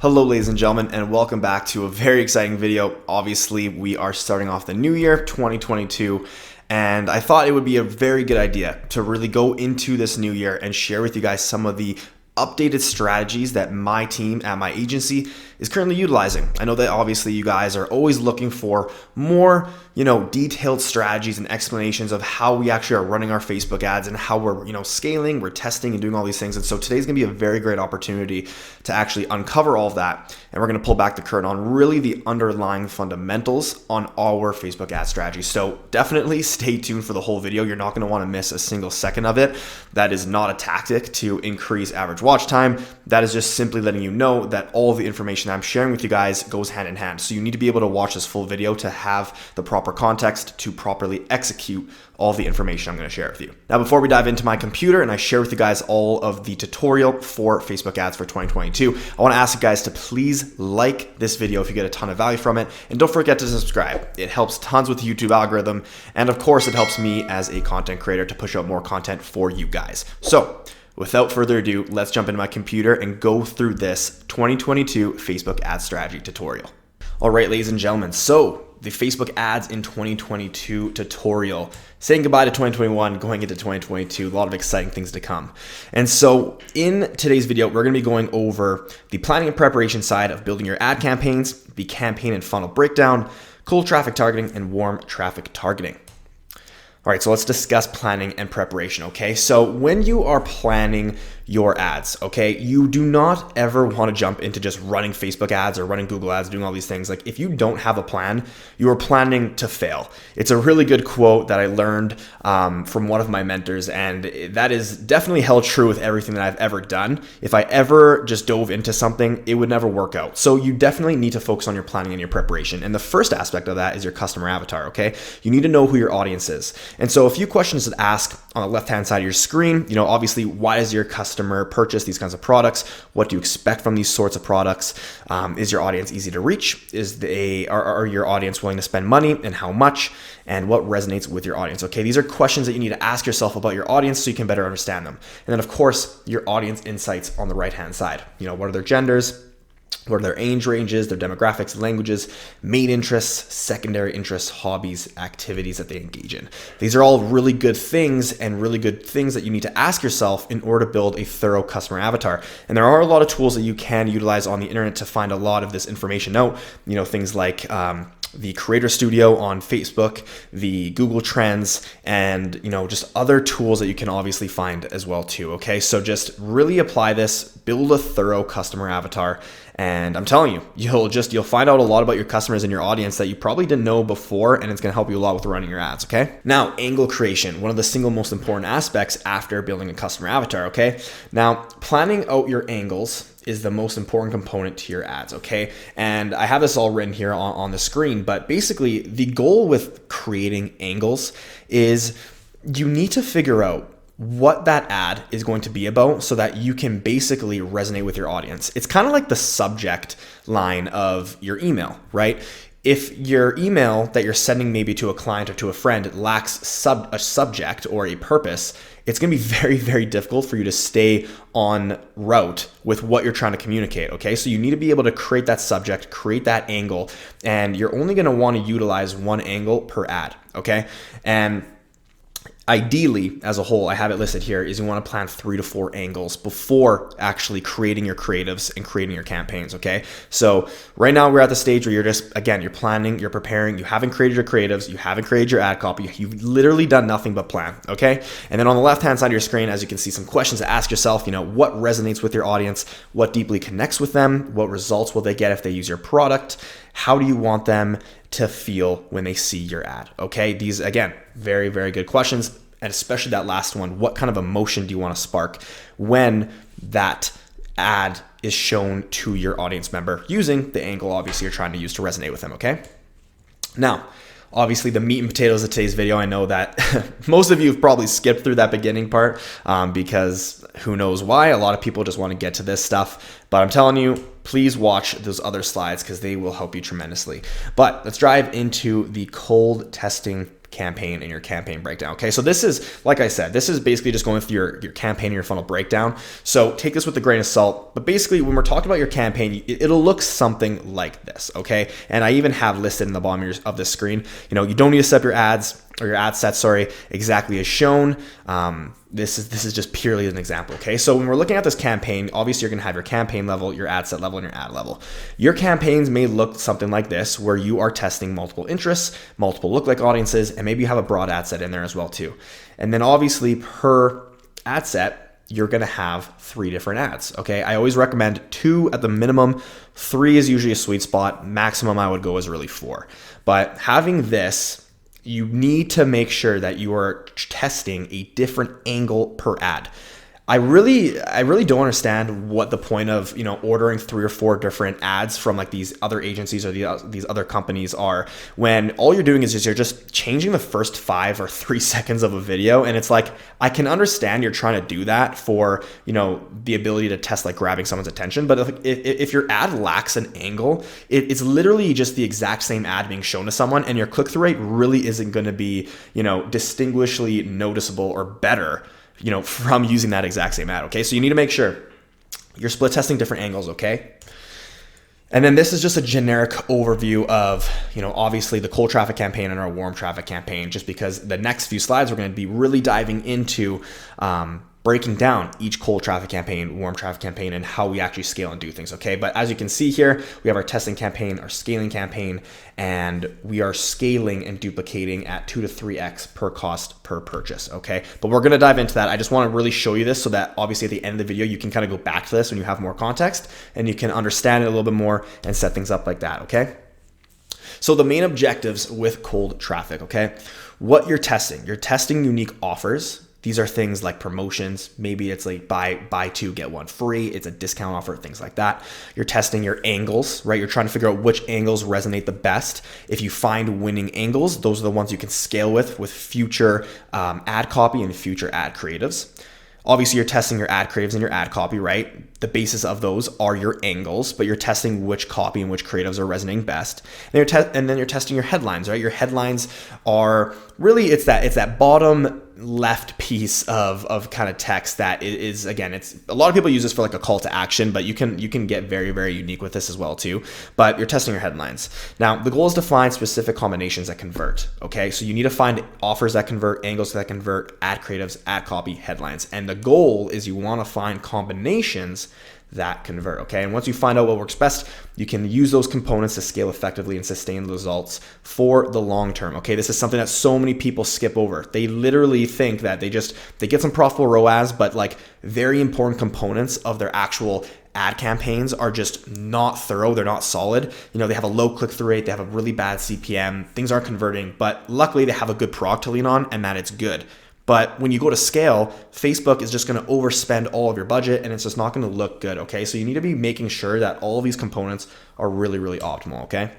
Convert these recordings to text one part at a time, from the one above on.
Hello ladies and gentlemen, and welcome back to a very exciting video. Obviously, we are starting off the new year, 2022, and I thought it would be a very good idea to really go into this new year and share with you guys some of the updated strategies that my team at my agency is currently utilizing. I know that obviously you guys are always looking for more, detailed strategies and explanations of how we actually are running our Facebook ads and how we're, scaling, we're testing and doing all these things. And so today's gonna be a very great opportunity to actually uncover all of that. And we're gonna pull back the curtain on really the underlying fundamentals on our Facebook ad strategy. So definitely stay tuned for the whole video. You're not gonna wanna miss a single second of it. That is not a tactic to increase average watch time. That is just simply letting you know that all the information I'm sharing with you guys goes hand in hand. So you need to be able to watch this full video to have the proper context to properly execute all the information I'm going to share with you. Now, before we dive into my computer and I share with you guys all of the tutorial for Facebook ads for 2022, I want to ask you guys to please like this video if you get a ton of value from it. And don't forget to subscribe. It helps tons with the YouTube algorithm. And of course, it helps me as a content creator to push out more content for you guys. So without further ado, let's jump into my computer and go through this 2022 Facebook ad strategy tutorial. All right, ladies and gentlemen, so the Facebook ads in 2022 tutorial, saying goodbye to 2021, going into 2022, a lot of exciting things to come. And so in today's video, we're gonna be going over the planning and preparation side of building your ad campaigns, the campaign and funnel breakdown, cold traffic targeting, and warm traffic targeting. All right, so let's discuss planning and preparation, okay? So when you are planning your ads, okay, you do not ever want to jump into just running Facebook ads or running Google ads, doing all these things. Like if you don't have a plan, you are planning to fail. It's a really good quote that I learned from one of my mentors, and that is definitely held true with everything that I've ever done. If I ever just dove into something, it would never work out. So you definitely need to focus on your planning and your preparation. And the first aspect of that is your customer avatar, okay? You need to know who your audience is. And so a few questions to ask on the left-hand side of your screen, obviously, why does your customer purchase these kinds of products? What do you expect from these sorts of products? Is your audience easy to reach? Are your audience willing to spend money, and how much? And what resonates with your audience? Okay, these are questions that you need to ask yourself about your audience so you can better understand them. And then of course, your audience insights on the right-hand side. What are their genders? What are their age ranges, their demographics, languages, main interests, secondary interests, hobbies, activities that they engage in. These are all really good things that you need to ask yourself in order to build a thorough customer avatar. And there are a lot of tools that you can utilize on the internet to find a lot of this information out. Things like the Creator Studio on Facebook, the Google Trends, and just other tools that you can obviously find as well too. Okay, so just really apply this, build a thorough customer avatar, and I'm telling you, you'll find out a lot about your customers and your audience that you probably didn't know before, and it's going to help you a lot with running your ads. Okay, now angle creation, one of the single most important aspects after building a customer avatar. Okay, now planning out your angles is the most important component to your ads, okay? And I have this all written here on the screen, but basically the goal with creating angles is you need to figure out what that ad is going to be about so that you can basically resonate with your audience. It's kind of like the subject line of your email, right? If your email that you're sending maybe to a client or to a friend lacks a subject or a purpose, it's going to be very, very difficult for you to stay on route with what you're trying to communicate, okay? So you need to be able to create that subject, create that angle, and you're only going to want to utilize one angle per ad, okay? And ideally, as a whole, I have it listed here, is you want to plan 3 to 4 angles before actually creating your creatives and creating your campaigns, okay? So right now we're at the stage where you're planning, you're preparing, you haven't created your creatives, you haven't created your ad copy, you've literally done nothing but plan, okay? And then on the left-hand side of your screen, as you can see, some questions to ask yourself, what resonates with your audience, what deeply connects with them, what results will they get if they use your product, how do you want them to feel when they see your ad, okay? These, again, very, very good questions. And especially that last one, what kind of emotion do you want to spark when that ad is shown to your audience member using the angle obviously you're trying to use to resonate with them, okay? Now, obviously the meat and potatoes of today's video, I know that most of you have probably skipped through that beginning part because who knows why. A lot of people just want to get to this stuff, but I'm telling you, please watch those other slides because they will help you tremendously. But let's dive into the cold testing campaign and your campaign breakdown. Okay, so this is, like I said, this is basically just going through your campaign and your funnel breakdown. So take this with a grain of salt, but basically when we're talking about your campaign, it'll look something like this, okay? And I even have listed in the bottom of this screen, you don't need to set up your ads or your ad set, exactly as shown. This is just purely an example, okay? So when we're looking at this campaign, obviously you're gonna have your campaign level, your ad set level, and your ad level. Your campaigns may look something like this, where you are testing multiple interests, multiple lookalike audiences, and maybe you have a broad ad set in there as well too. And then obviously per ad set, you're gonna have 3 different ads, okay? I always recommend 2 at the minimum. 3 is usually a sweet spot. Maximum I would go is really 4. But having this, you need to make sure that you are testing a different angle per ad. I really don't understand what the point of, ordering 3 or 4 different ads from like these other agencies or these other companies are, when all you're doing is you're just changing the first 5 or 3 seconds of a video. And it's like, I can understand you're trying to do that for, the ability to test like grabbing someone's attention. But if your ad lacks an angle, it's literally just the exact same ad being shown to someone, and your click-through rate really isn't going to be, distinguishably noticeable or better, from using that exact same ad, okay? So you need to make sure you're split testing different angles, okay? And then this is just a generic overview of, obviously the cold traffic campaign and our warm traffic campaign, just because the next few slides we're going to be really diving into breaking down each cold traffic campaign, warm traffic campaign, and how we actually scale and do things, okay? But as you can see here, we have our testing campaign, our scaling campaign, and we are scaling and duplicating at 2 to 3x per cost per purchase, okay? But we're gonna dive into that. I just wanna really show you this so that obviously at the end of the video, you can kind of go back to this when you have more context and you can understand it a little bit more and set things up like that, okay? So the main objectives with cold traffic, okay? What you're testing unique offers. These are things like promotions. Maybe it's like buy 2, get 1 free. It's a discount offer, things like that. You're testing your angles, right? You're trying to figure out which angles resonate the best. If you find winning angles, those are the ones you can scale with future ad copy and future ad creatives. Obviously, you're testing your ad creatives and your ad copy, right? The basis of those are your angles, but you're testing which copy and which creatives are resonating best. And then you're testing your headlines, right? Your headlines are really, it's that bottom left piece of kind of text that is, again, it's a lot of people use this for like a call to action, but you can get very, very unique with this as well too. But you're testing your headlines. Now, the goal is to find specific combinations that convert, okay? So you need to find offers that convert, angles that convert, ad creatives, ad copy, headlines. And the goal is you want to find combinations that convert, okay? And once you find out what works best, you can use those components to scale effectively and sustain the results for the long term, okay? This is something that so many people skip over. They literally think that they get some profitable ROAS, but like very important components of their actual ad campaigns are just not thorough. They're not solid. They have a low click-through rate. They have a really bad CPM. Things aren't converting, but luckily they have a good product to lean on and that it's good. But when you go to scale, Facebook is just going to overspend all of your budget and it's just not going to look good, okay? So you need to be making sure that all of these components are really, really optimal, okay?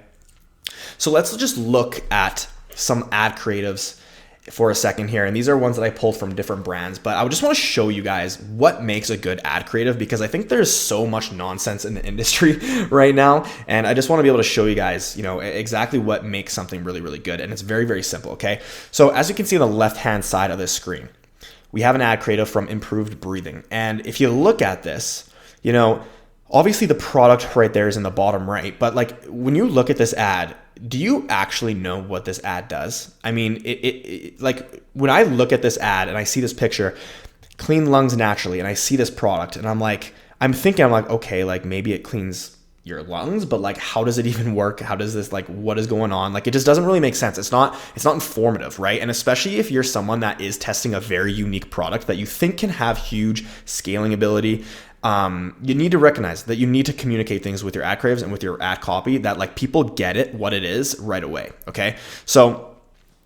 So let's just look at some ad creatives for a second here. And these are ones that I pulled from different brands, but I just want to show you guys what makes a good ad creative, because I think there's so much nonsense in the industry right now. And I just want to be able to show you guys, exactly what makes something really, really good. And it's very, very simple. Okay. So as you can see on the left-hand side of this screen, we have an ad creative from Improved Breathing. And if you look at this, obviously the product right there is in the bottom right, but like when you look at this ad, do you actually know what this ad does? I mean, it like when I look at this ad and I see this picture, clean lungs naturally, and I see this product and I'm like, okay, like maybe it cleans your lungs, but like, how does it even work? How does this, like, what is going on? Like, it just doesn't really make sense. It's not informative, right? And especially if you're someone that is testing a very unique product that you think can have huge scaling ability, you need to recognize that you need to communicate things with your ad creatives and with your ad copy that like people get it, what it is right away. Okay. So,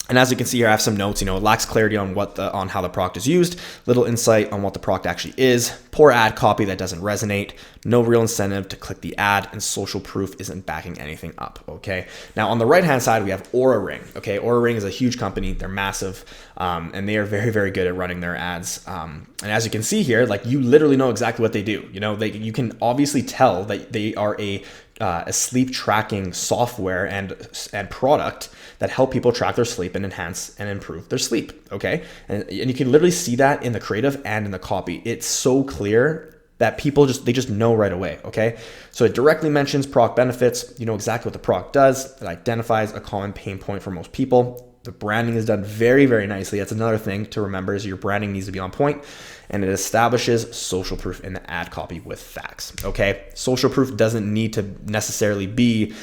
and as you can see here, I have some notes, it lacks clarity on on how the product is used, little insight on what the product actually is, poor ad copy that doesn't resonate, no real incentive to click the ad, and social proof isn't backing anything up, okay? Now, on the right-hand side, we have Aura Ring, okay? Aura Ring is a huge company. They're massive, and they are very, very good at running their ads. And as you can see here, like, you literally know exactly what they do. You can obviously tell that they are a a sleep tracking software and product that help people track their sleep and enhance and improve their sleep. Okay. And you can literally see that in the creative and in the copy. It's so clear that people just know right away. Okay. So it directly mentions product benefits. You know exactly what the product does. It identifies a common pain point for most people. The branding is done very, very nicely. That's another thing to remember, is your branding needs to be on point, and it establishes social proof in the ad copy with facts. Okay. Social proof doesn't need to necessarily be,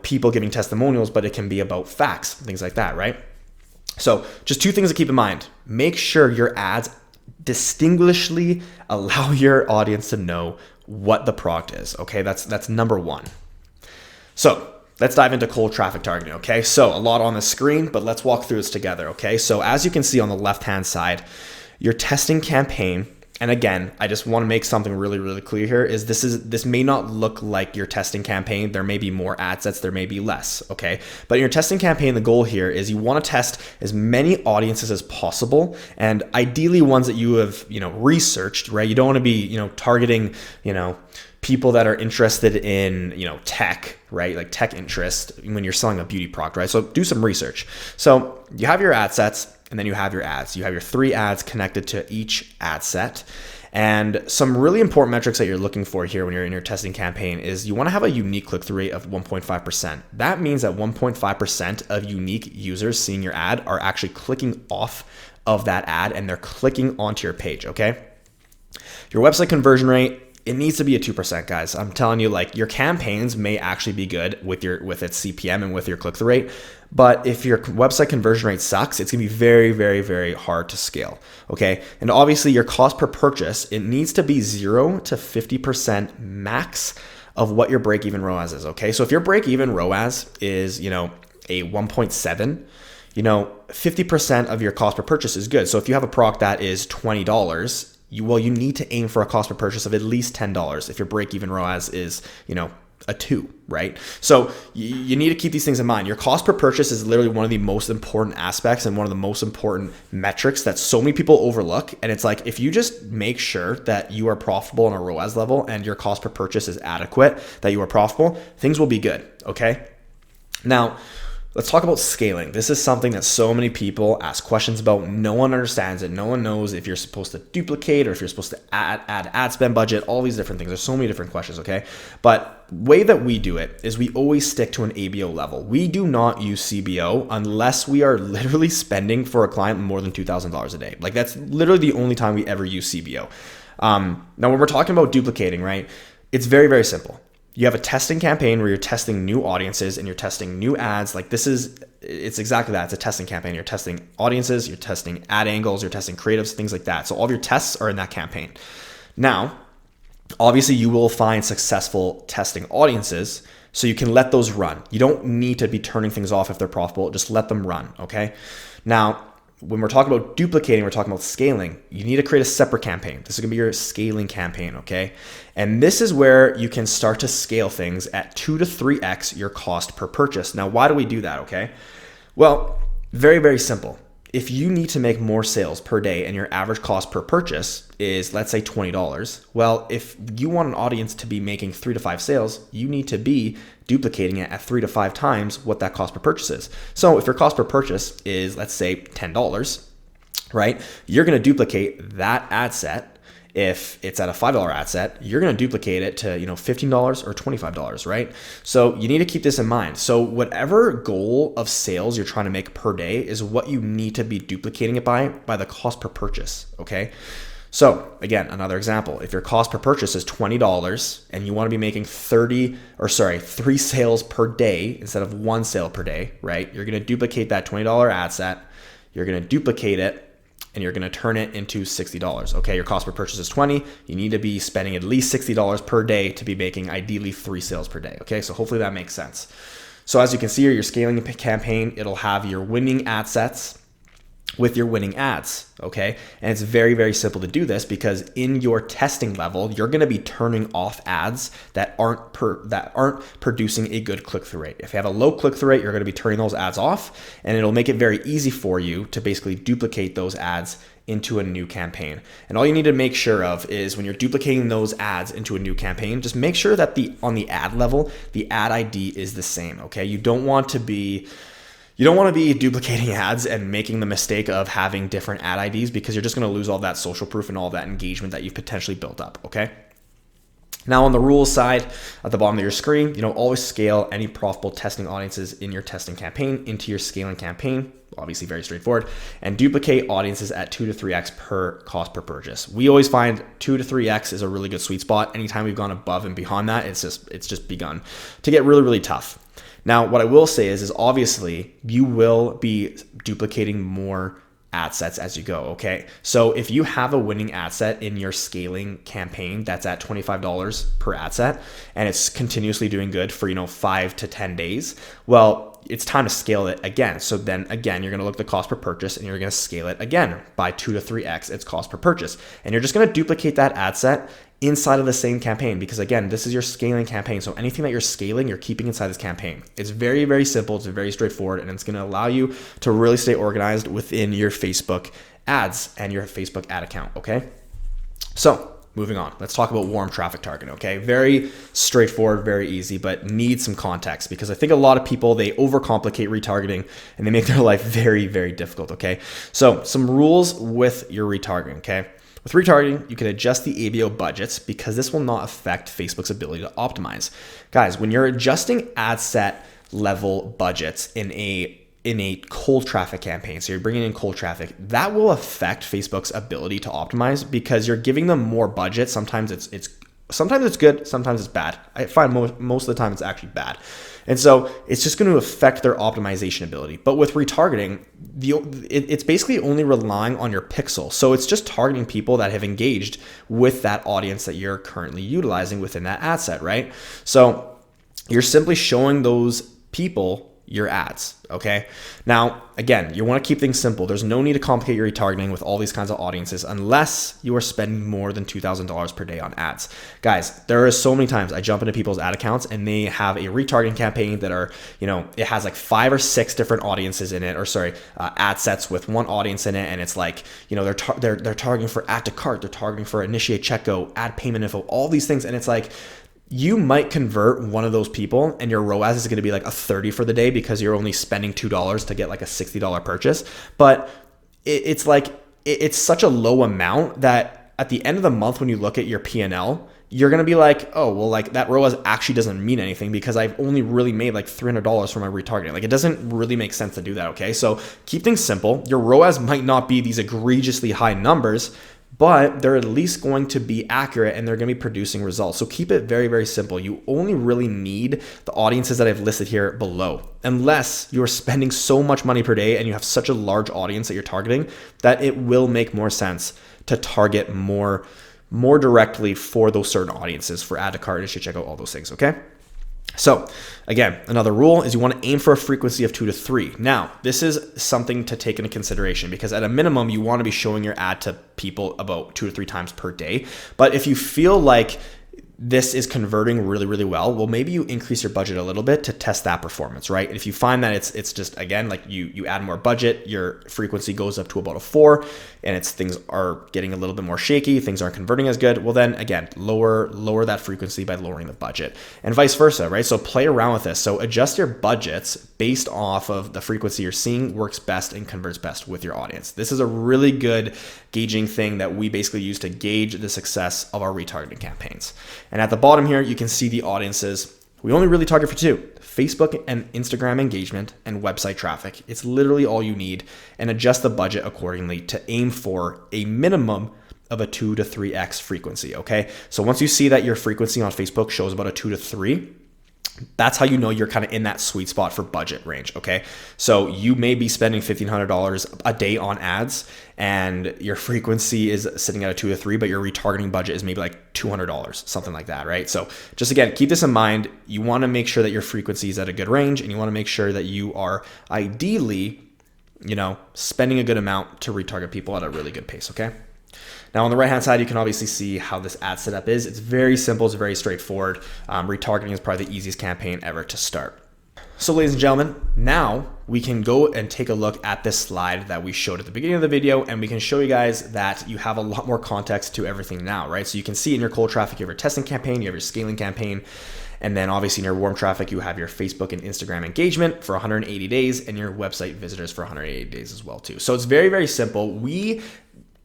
people giving testimonials, but it can be about facts, things like that. Right. So just two things to keep in mind. Make sure your ads distinguishedly allow your audience to know what the product is. Okay. That's number one. So let's dive into cold traffic targeting, okay? So a lot on the screen, but let's walk through this together, okay? So as you can see on the left-hand side, your testing campaign, and again, I just want to make something really, really clear here, is this may not look like your testing campaign. There may be more ad sets, there may be less, okay? But in your testing campaign, the goal here is you want to test as many audiences as possible, and ideally ones that you have, researched, right? You don't want to be, targeting, people that are interested in, tech, right? Like tech interest when you're selling a beauty product, right? So do some research. So you have your ad sets, and then you have your ads. You have your 3 ads connected to each ad set. And some really important metrics that you're looking for here when you're in your testing campaign is you want to have a unique click-through rate of 1.5%. That means that 1.5% of unique users seeing your ad are actually clicking off of that ad, and they're clicking onto your page, okay? Your website conversion rate, it needs to be a 2%, guys. I'm telling you, like, your campaigns may actually be good with its CPM and with your click-through rate, but if your website conversion rate sucks, it's gonna be very, very, very hard to scale, okay? And obviously your cost per purchase, it needs to be 0 to 50% max of what your break-even ROAS is, okay? So if your break-even ROAS is, a 1.7, 50% of your cost per purchase is good. So if you have a product that is $20, you need to aim for a cost per purchase of at least $10 if your break-even ROAS is, a 2, right? So you need to keep these things in mind. Your cost per purchase is literally one of the most important aspects and one of the most important metrics that so many people overlook. And it's like, if you just make sure that you are profitable on a ROAS level and your cost per purchase is adequate, that you are profitable, things will be good, okay? Now, let's talk about scaling. This is something that so many people ask questions about. No one understands it. No one knows if you're supposed to duplicate or if you're supposed to add ad spend budget, all these different things. There's so many different questions, okay? But way that we do it is we always stick to an ABO level. We do not use CBO unless we are literally spending for a client more than $2,000 a day. Like, that's literally the only time we ever use CBO. Now, when we're talking about duplicating, right, it's very, very simple. You have a testing campaign where you're testing new audiences and you're testing new ads. Like, it's exactly that. It's a testing campaign. You're testing audiences, you're testing ad angles, you're testing creatives, things like that. So all of your tests are in that campaign. Now, obviously you will find successful testing audiences, so you can let those run. You don't need to be turning things off if they're profitable. Just let them run, okay? Now, when we're talking about duplicating, we're talking about scaling. You need to create a separate campaign. This is gonna be your scaling campaign, okay? And this is where you can start to scale things at 2 to 3x your cost per purchase. Now, why do we do that, okay? Well, very, very simple. If you need to make more sales per day and your average cost per purchase is, let's say, $20, well, if you want an audience to be making 3 to 5 sales, you need to be duplicating it at 3 to 5 times what that cost per purchase is. So if your cost per purchase is, let's say, $10, right, you're going to duplicate that ad set. If it's at a $5 ad set, you're going to duplicate it to, $15 or $25, right? So you need to keep this in mind. So whatever goal of sales you're trying to make per day is what you need to be duplicating it by the cost per purchase, okay? So again, another example, if your cost per purchase is $20 and you want to be making 3 sales per day instead of 1 sale per day, right? You're going to duplicate that $20 ad set, you're going to duplicate it, and you're going to turn it into $60. Okay, your cost per purchase is $20. You need to be spending at least $60 per day to be making ideally 3 sales per day. Okay, so hopefully that makes sense. So as you can see here, your scaling campaign, it'll have your winning ad sets. with your winning ads, okay? And it's very, very simple to do this because in your testing level, you're gonna be turning off ads that aren't producing a good click-through rate. If you have a low click-through rate, you're gonna be turning those ads off, and it'll make it very easy for you to basically duplicate those ads into a new campaign. And all you need to make sure of is when you're duplicating those ads into a new campaign, just make sure that on the ad level, the ad ID is the same, okay? You don't want to be duplicating ads and making the mistake of having different ad IDs because you're just going to lose all that social proof and all that engagement that you've potentially built up, okay? Now on the rules side, at the bottom of your screen, always scale any profitable testing audiences in your testing campaign into your scaling campaign. Obviously very straightforward, and duplicate audiences at 2 to 3x per cost per purchase. We always find 2 to 3x is a really good sweet spot. Anytime we've gone above and beyond that, it's just begun to get really, really tough. Now, what I will say is obviously you will be duplicating more ad sets as you go, okay? So if you have a winning ad set in your scaling campaign that's at $25 per ad set and it's continuously doing good for, 5 to 10 days, well, it's time to scale it again. So then again, you're gonna look at the cost per purchase and you're gonna scale it again by 2 to 3x its cost per purchase. And you're just gonna duplicate that ad set inside of the same campaign because again, this is your scaling campaign. So anything that you're scaling, you're keeping inside this campaign. It's very, very simple. It's very straightforward, and it's going to allow you to really stay organized within your Facebook ads and your Facebook ad account. Okay. So moving on, let's talk about warm traffic targeting. Okay. Very straightforward, very easy, but need some context because I think a lot of people, they overcomplicate retargeting and they make their life very, very difficult. Okay. So some rules with your retargeting. Okay. With retargeting, you can adjust the ABO budgets because this will not affect Facebook's ability to optimize. Guys, when you're adjusting ad set level budgets in a cold traffic campaign, so you're bringing in cold traffic, that will affect Facebook's ability to optimize because you're giving them more budget. Sometimes it's good, sometimes it's bad. I find most of the time it's actually bad. And so it's just going to affect their optimization ability. But with retargeting, it's basically only relying on your pixel. So it's just targeting people that have engaged with that audience that you're currently utilizing within that ad set, right? So you're simply showing those people your ads, okay? Now, again, you want to keep things simple. There's no need to complicate your retargeting with all these kinds of audiences unless you are spending more than $2,000 per day on ads. Guys, there are so many times I jump into people's ad accounts and they have a retargeting campaign that are, it has like 5 or 6 different audiences in it, ad sets with one audience in it, and it's like, they're targeting for add to cart, they're targeting for initiate checkout, add payment info, all these things, and it's like, you might convert one of those people and your ROAS is going to be like a 30 for the day because you're only spending $2 to get like a $60 purchase. But it's such a low amount that at the end of the month, when you look at your P&L, you're going to be like, oh, well, like that ROAS actually doesn't mean anything because I've only really made like $300 from my retargeting. Like it doesn't really make sense to do that. Okay. So keep things simple. Your ROAS might not be these egregiously high numbers, but they're at least going to be accurate and they're going to be producing results. So keep it very, very simple. You only really need the audiences that I've listed here below, unless you're spending so much money per day and you have such a large audience that you're targeting that it will make more sense to target more directly for those certain audiences for add to cart, initiate checkout, all those things. Okay. So again, another rule is you want to aim for a frequency of 2 to 3. Now, this is something to take into consideration because at a minimum, you want to be showing your ad to people about 2 to 3 times per day. But if you feel like this is converting really, really well, well, maybe you increase your budget a little bit to test that performance, right? If you find that it's just, again, like you add more budget, your frequency goes up to about a 4 and things are getting a little bit more shaky, things aren't converting as good, well then again, lower that frequency by lowering the budget and vice versa, right? So play around with this. So adjust your budgets based off of the frequency you're seeing works best and converts best with your audience. This is a really good gauging thing that we basically use to gauge the success of our retargeting campaigns. And at the bottom here, you can see the audiences. We only really target for 2, Facebook and Instagram engagement and website traffic. It's literally all you need, and adjust the budget accordingly to aim for a minimum of a 2 to 3x frequency, okay? So once you see that your frequency on Facebook shows about a 2 to 3, that's how you know you're kind of in that sweet spot for budget range, okay? So you may be spending $1,500 a day on ads and your frequency is sitting at a 2 to 3, but your retargeting budget is maybe like $200, something like that, right? So just again, keep this in mind. You want to make sure that your frequency is at a good range and you want to make sure that you are ideally spending a good amount to retarget people at a really good pace, okay? Now on the right hand side, you can obviously see how this ad setup is. It's very simple, it's very straightforward. Retargeting is probably the easiest campaign ever to start. So ladies and gentlemen, now we can go and take a look at this slide that we showed at the beginning of the video, and we can show you guys that you have a lot more context to everything now, right? So you can see in your cold traffic, you have your testing campaign, you have your scaling campaign, and then obviously in your warm traffic, you have your Facebook and Instagram engagement for 180 days and your website visitors for 180 days as well too. So it's very, very simple. We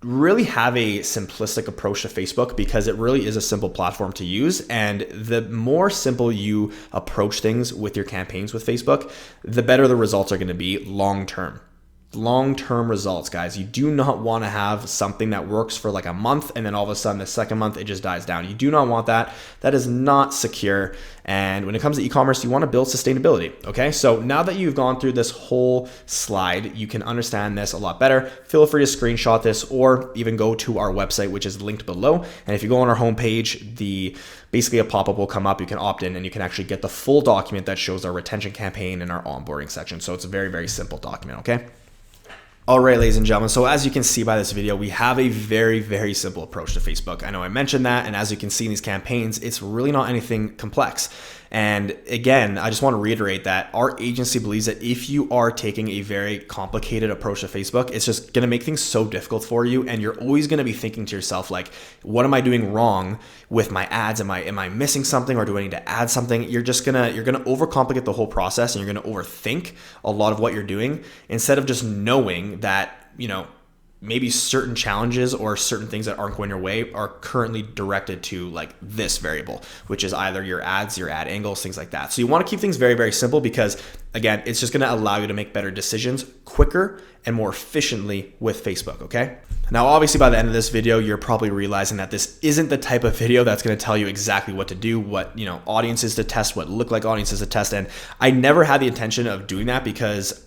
really have a simplistic approach to Facebook because it really is a simple platform to use. And the more simple you approach things with your campaigns with Facebook, the better the results are going to be long-term. Long-term results, guys. You do not want to have something that works for like a month and then all of a sudden the second month it just dies down. You do not want that. That is not secure. And when it comes to e-commerce, you want to build sustainability. Okay, so now that you've gone through this whole slide, you can understand this a lot better. Feel free to screenshot this or even go to our website, which is linked below. And if you go on our homepage, basically a pop-up will come up. You can opt in and you can actually get the full document that shows our retention campaign and our onboarding section. So it's a very, very simple document. Okay. All right, ladies and gentlemen, so as you can see by this video, we have a very, very simple approach to Facebook. I know I mentioned that, and as you can see in these campaigns, it's really not anything complex. And again, I just want to reiterate that our agency believes that if you are taking a very complicated approach to Facebook, it's just going to make things so difficult for you. And you're always going to be thinking to yourself, like, what am I doing wrong with my ads? Am I missing something, or do I need to add something? You're going to overcomplicate the whole process, and you're going to overthink a lot of what you're doing instead of just knowing that, maybe certain challenges or certain things that aren't going your way are currently directed to like this variable, which is either your ads, your ad angles, things like that. So you want to keep things very, very simple because again, it's just going to allow you to make better decisions quicker and more efficiently with Facebook. Okay. Now, obviously by the end of this video, you're probably realizing that this isn't the type of video that's going to tell you exactly what to do, what, audiences to test, what look like audiences to test. And I never had the intention of doing that because,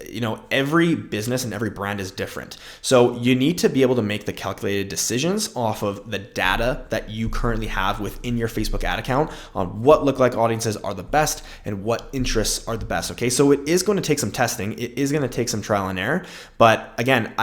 every business and every brand is different. So you need to be able to make the calculated decisions off of the data that you currently have within your Facebook ad account on what look like audiences are the best and what interests are the best. Okay. So it is going to take some testing. It is going to take some trial and error, but again,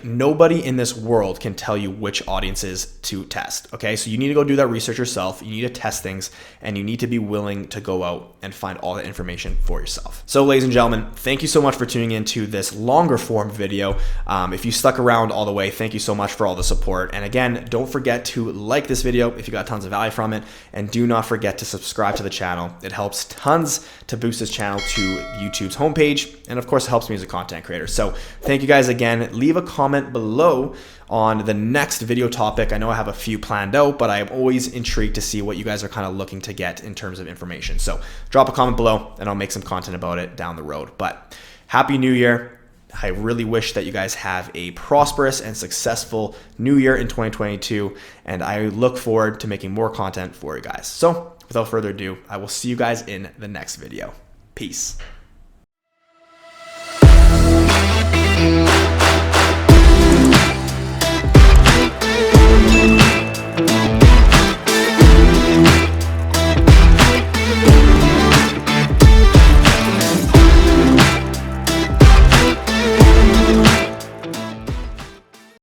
nobody in this world can tell you which audiences to test. Okay. So you need to go do that research yourself. You need to test things and you need to be willing to go out and find all the information for yourself. So ladies and gentlemen, thank you so much for tuning into this longer form video. If you stuck around all the way, thank you so much for all the support. And again, don't forget to like this video if you got tons of value from it. And do not forget to subscribe to the channel. It helps tons to boost this channel to YouTube's homepage. And of course, it helps me as a content creator. So thank you guys again. Leave a comment below on the next video topic. I know I have a few planned out, but I am always intrigued to see what you guys are kind of looking to get in terms of information. So drop a comment below and I'll make some content about it down the road. But Happy New Year. I really wish that you guys have a prosperous and successful new year in 2022. And I look forward to making more content for you guys. So without further ado, I will see you guys in the next video. Peace.